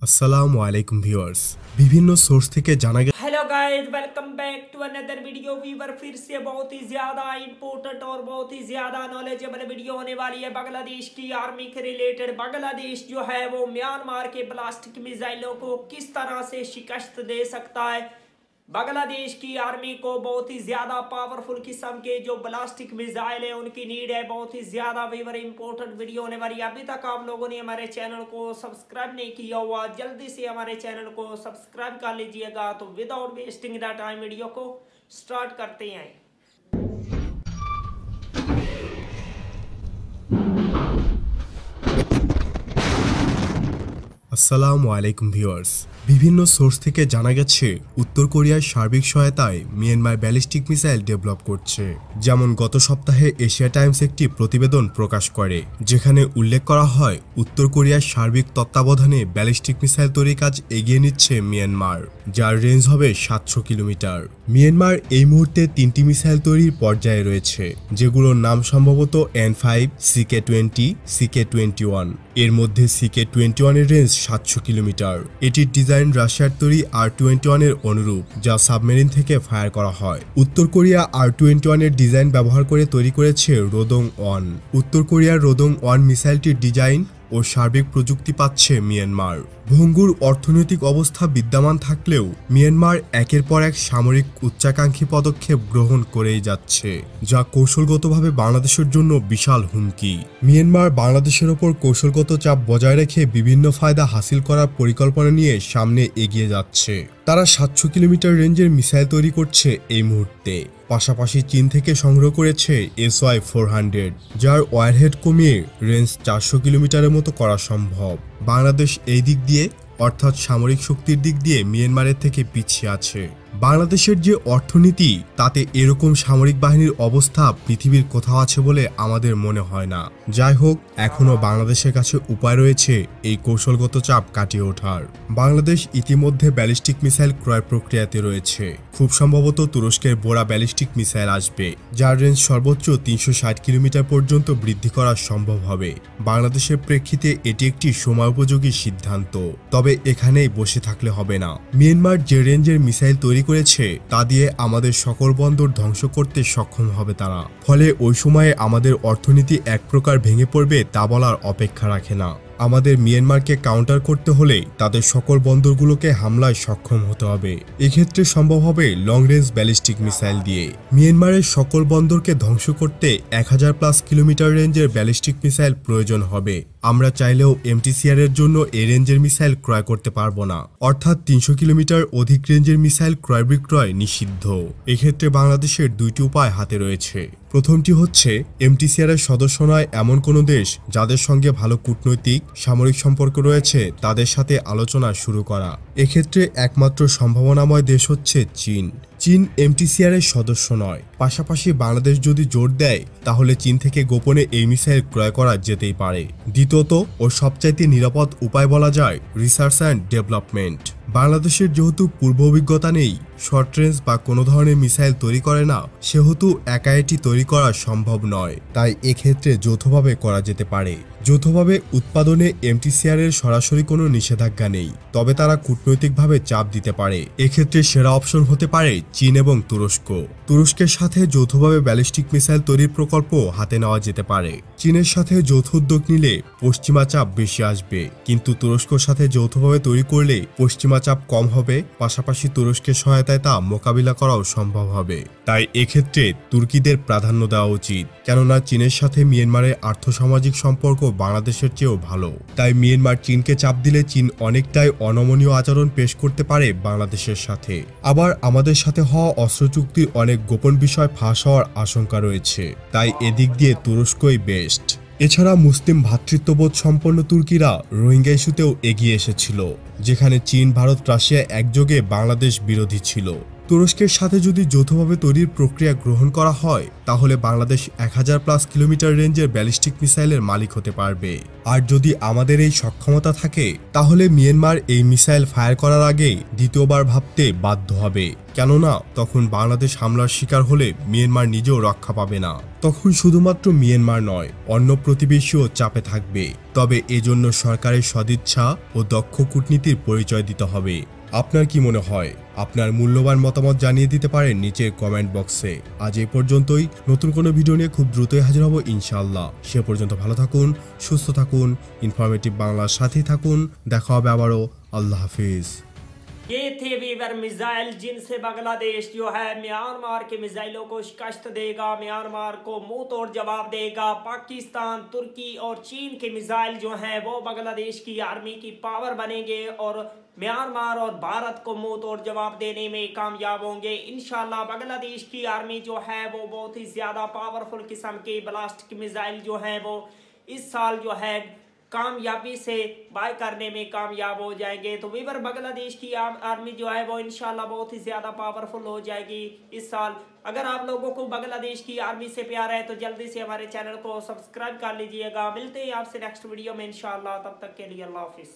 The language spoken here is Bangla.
আসসালামু আলাইকুম ভিউয়ার্স। বিভিন্ন সোর্স থেকে জানা গেছে hello guys, welcome back to another video. Viewer फिर से बहुत ही ज्यादा इंपॉर्टेंट और बहुत ही ज्यादा नॉलेजेबल वीडियो होने वाली है बांग्लादेश की आर्मी के रिलेटेड। बांग्लादेश जो है वो म्यांमार के ब्लास्टिक मिसाइलों को किस तरह से शिकस्त दे सकता है। बांग्लादेश की आर्मी को बहुत ही ज्यादा पावरफुल किस्म के जो ब्लास्टिक मिसाइल है उनकी नीड है। बहुत ही ज्यादा वेरी इंपॉर्टेंट वीडियो होने वाली है। अभी तक आप लोगों ने हमारे चैनल को सब्सक्राइब नहीं किया हुआ, जल्दी से हमारे चैनल को सब्सक्राइब कर लीजिएगा। तो without wasting the time video को स्टार्ट करते हैं। আসসালামু আলাইকুম ভিউয়ার্স। বিভিন্ন সোর্স থেকে জানা গেছে উত্তর কোরিয়ার সার্বিক সহায়তায় মিয়ানমার ব্যালিস্টিক মিসাইল ডেভেলপ করছে। যেমন গত সপ্তাহে এশিয়া টাইমস একটি প্রতিবেদন প্রকাশ করে, যেখানে উল্লেখ করা হয় উত্তর কোরিয়ার সার্বিক তত্ত্বাবধানে ব্যালিস্টিক মিসাইল তৈরির কাজ এগিয়ে নিচ্ছে মিয়ানমার, যার রেঞ্জ হবে 700 কিলোমিটার। মিয়ানমার এই মুহূর্তে 3টি মিসাইল তৈরির পর্যায়ে রয়েছে, যেগুলোর নাম সম্ভবত N5, CK-20, CK-21। এর মধ্যে CK-21 এর রেঞ্জ 700 কিলোমিটার। এটির ডিজাইন রাশিয়ার তৈরি R-21 এর অনুরূপ, যা সাবমেরিন থেকে ফায়ার করা হয়। উত্তর কোরিয়া R-21 এর ডিজাইন ব্যবহার করে তৈরি করেছে রোদং-1। উত্তর কোরিয়ার রোদং-1 মিসাইলটির ডিজাইন ও সার্বিক প্রযুক্তি পাচ্ছে মিয়ানমার। ভঙ্গুর অর্থনৈতিক অবস্থা বিদ্যমান থাকলেও মিয়ানমার একের পর এক সামরিক উচ্চাকাঙ্ক্ষী পদক্ষেপ গ্রহণ করেই যাচ্ছে, যা কৌশলগতভাবে বাংলাদেশের জন্য বিশাল হুমকি। মিয়ানমার বাংলাদেশের ওপর কৌশলগত চাপ বজায় রেখে বিভিন্ন ফায়দা হাসিল করার পরিকল্পনা নিয়ে সামনে এগিয়ে যাচ্ছে। তারা 700 কিলোমিটার রেঞ্জের মিসাইল তৈরি করছে এই মুহূর্তে। পাশাপাশি চীন থেকে সংগ্রহ করেছে SY-400, যার ওয়ারহেড কমিয়ে রেঞ্জ 400 কিলোমিটারের মতো করা সম্ভব। বাংলাদেশ এই দিক দিয়ে, অর্থাৎ সামরিক শক্তির দিক দিয়ে মিয়ানমারের থেকে পিছিয়ে আছে। বাংলাদেশের যে অর্থনীতি, তাতে এরকম সামরিক বাহিনীর অবস্থা পৃথিবীর কোথাও আছে বলে আমাদের মনে হয় না। যাই হোক, এখনও বাংলাদেশের কাছে উপায় রয়েছে এই কৌশলগত চাপ কাটিয়ে ওঠার। বাংলাদেশ ইতিমধ্যে ব্যালিস্টিক মিসাইল ক্রয় প্রক্রিয়াতে রয়েছে। খুব সম্ভবত তুরস্কের বোরা ব্যালিস্টিক মিসাইল আসবে, যার রেঞ্জ সর্বোচ্চ 360 কিলোমিটার পর্যন্ত বৃদ্ধি করা সম্ভব হবে। বাংলাদেশের প্রেক্ষিতে এটি একটি সময়োপযোগী সিদ্ধান্ত। তবে এখানেই বসে থাকলে হবে না। মিয়ানমার যে রেঞ্জের মিসাইল তৈরি করেছে তা দিয়ে আমাদের সকল বন্দর ধ্বংস করতে সক্ষম হবে তারা। ফলে ওই সময়ে আমাদের অর্থনীতি এক প্রকার ভেঙে পড়বে তা বলার অপেক্ষা রাখে না। আমাদের মিয়ানমারকে কাউন্টার করতে হলে তাদের সকল বন্দরগুলোকে হামলায় সক্ষম হতে হবে। এক্ষেত্রে সম্ভব হবে লং রেঞ্জ ব্যালিস্টিক মিসাইল দিয়ে। মিয়ানমারের সকল বন্দরকে ধ্বংস করতে 1000+ কিলোমিটার রেঞ্জের ব্যালিস্টিক মিসাইল প্রয়োজন হবে। আমরা চাইলেও MTCR এর জন্য এই রেঞ্জের মিসাইল ক্রয় করতে পারবো না, অর্থাৎ 300 কিলোমিটার অধিক রেঞ্জের মিসাইল ক্রয় বিক্রয় নিষিদ্ধ। এক্ষেত্রে বাংলাদেশের দুইটি উপায় হাতে রয়েছে। প্রথমটি হচ্ছে MTCR এর সদস্য নয় এমন কোনো দেশ যাদের সঙ্গে ভালো কূটনৈতিক সামরিক সম্পর্ক রয়েছে তাদের সাথে আলোচনা শুরু করা। এক্ষেত্রে একমাত্র সম্ভাবনাময় দেশ হচ্ছে চীন। চীন MTCR এর সদস্য নয়। পাশাপাশি বাংলাদেশ যদি জোর দেয়, তাহলে চীন থেকে গোপনে এই মিসাইল ক্রয় করা যেতেই পারে। দ্বিতীয়ত ও সবচাইতে নিরাপদ উপায় বলা যায় রিসার্চ অ্যান্ড ডেভেলপমেন্ট। বাংলাদেশের যেহেতু পূর্ব অভিজ্ঞতা নেই, শর্ট রেঞ্জ বা কোনো ধরনের মিসাইল তৈরি করে না, সেহেতু একা এটি তৈরি করা সম্ভব নয়। তাই এক্ষেত্রে যৌথভাবে করা যেতে পারে। যৌথভাবে উৎপাদনে MTCR এর সরাসরি কোনো নিষেধাজ্ঞা নেই, তবে তারা কূটনৈতিকভাবে চাপ দিতে পারে। এক্ষেত্রে সেরা অপশন হতে পারে চীন এবং তুরস্ক। তুরস্কের সাথে যৌথভাবে ব্যালিস্টিক মিসাইল তৈরির প্রকল্প হাতে নেওয়া যেতে পারে। চীনের সাথে যৌথ উদ্যোগ নিলে পশ্চিমা চাপ বেশি আসবে, কিন্তু তুরস্কের সাথে যৌথভাবে তৈরি করলে পশ্চিমা চাপ কম হবে। পাশাপাশি তুরস্কের সহায়তায় তা মোকাবিলা করাও সম্ভব হবে। তাই এক্ষেত্রে তুর্কিদের প্রাধান্য দেওয়া উচিত, কেননা চীনের সাথে মিয়ানমারের আর্থসামাজিক সম্পর্ক বাংলাদেশের চেয়েও ভালো। তাই মিয়ানমার চীনকে চাপ দিলে চীন অনেকটাই অনমনীয় আচরণ পেশ করতে পারে বাংলাদেশের সাথে। আবার আমাদের সাথে হওয়া অস্ত্র চুক্তির অনেক গোপন বিষয় ফাঁস হওয়ার আশঙ্কা রয়েছে। তাই এদিক দিয়ে তুরস্কই বেস্ট। এছাড়া মুসলিম ভ্রাতৃত্ববোধ সম্পন্ন তুর্কিরা রোহিঙ্গা ইস্যুতেও এগিয়ে এসেছিল, যেখানে চীন, ভারত, রাশিয়া একযোগে বাংলাদেশ বিরোধী ছিল। তুরস্কের সাথে যদি যৌথভাবে তৈরির প্রক্রিয়া গ্রহণ করা হয় তাহলে বাংলাদেশ 1000+ কিলোমিটার রেঞ্জের ব্যালিস্টিক মিসাইলের মালিক হতে পারবে। আর যদি আমাদের এই সক্ষমতা থাকে তাহলে মিয়ানমার এই মিসাইল ফায়ার করার আগেই দ্বিতীয়বার ভাবতে বাধ্য হবে, কেননা তখন বাংলাদেশ হামলার শিকার হলে মিয়ানমার নিজেও রক্ষা পাবে না। তখন শুধুমাত্র মিয়ানমার নয়, অন্য প্রতিবেশীও চাপে থাকবে। তবে এজন্য সরকারের সদিচ্ছা ও দক্ষ কূটনীতির পরিচয় দিতে হবে। আপনার কি মনে হয়? আপনার মূল্যবান মতামত জানিয়ে দিতে পারেন নিচের কমেন্ট বক্সে। আজ এই পর্যন্তই। নতুন কোনো ভিডিও নিয়ে খুব দ্রুতই হাজির হব ইনশাআল্লাহ। সে পর্যন্ত ভালো থাকুন, সুস্থ থাকুন, ইনফরমেটিভ বাংলার সাথেই থাকুন। দেখা হবে আবারও। আল্লাহ হাফিজ। ये थे वीवर मिसाइल जिनसे बांग्लादेश जो है म्यांमार के मिसाइलों को शिकस्त देगा, म्यांमार को मुंह तोड़ जवाब देगा। पाकिस्तान, तुर्की और चीन के मिसाइल जो हैं वो बांग्लादेश की आर्मी की पावर बनेंगे और म्यांमार और भारत को मुंह तोड़ जवाब देने में कामयाब होंगे इंशाल्लाह। बांग्लादेश की आर्मी जो है वो बहुत ही ज़्यादा पावरफुल किस्म के ब्लास्टिक मिसाइल जो हैं वो इस साल जो है कामयाबी से बाय करने में कामयाब हो जाएंगे। तो वीवर बांग्लादेश की आर्मी जो है वो इंशाल्लाह बहुत ही ज़्यादा पावरफुल हो जाएगी इस साल। अगर आप लोगों को बांग्लादेश की आर्मी से प्यार है तो जल्दी से हमारे चैनल को सब्सक्राइब कर लीजिएगा। मिलते हैं आपसे नेक्स्ट वीडियो में इंशाल्लाह। तब तक के लिए अल्लाह हाफिज़।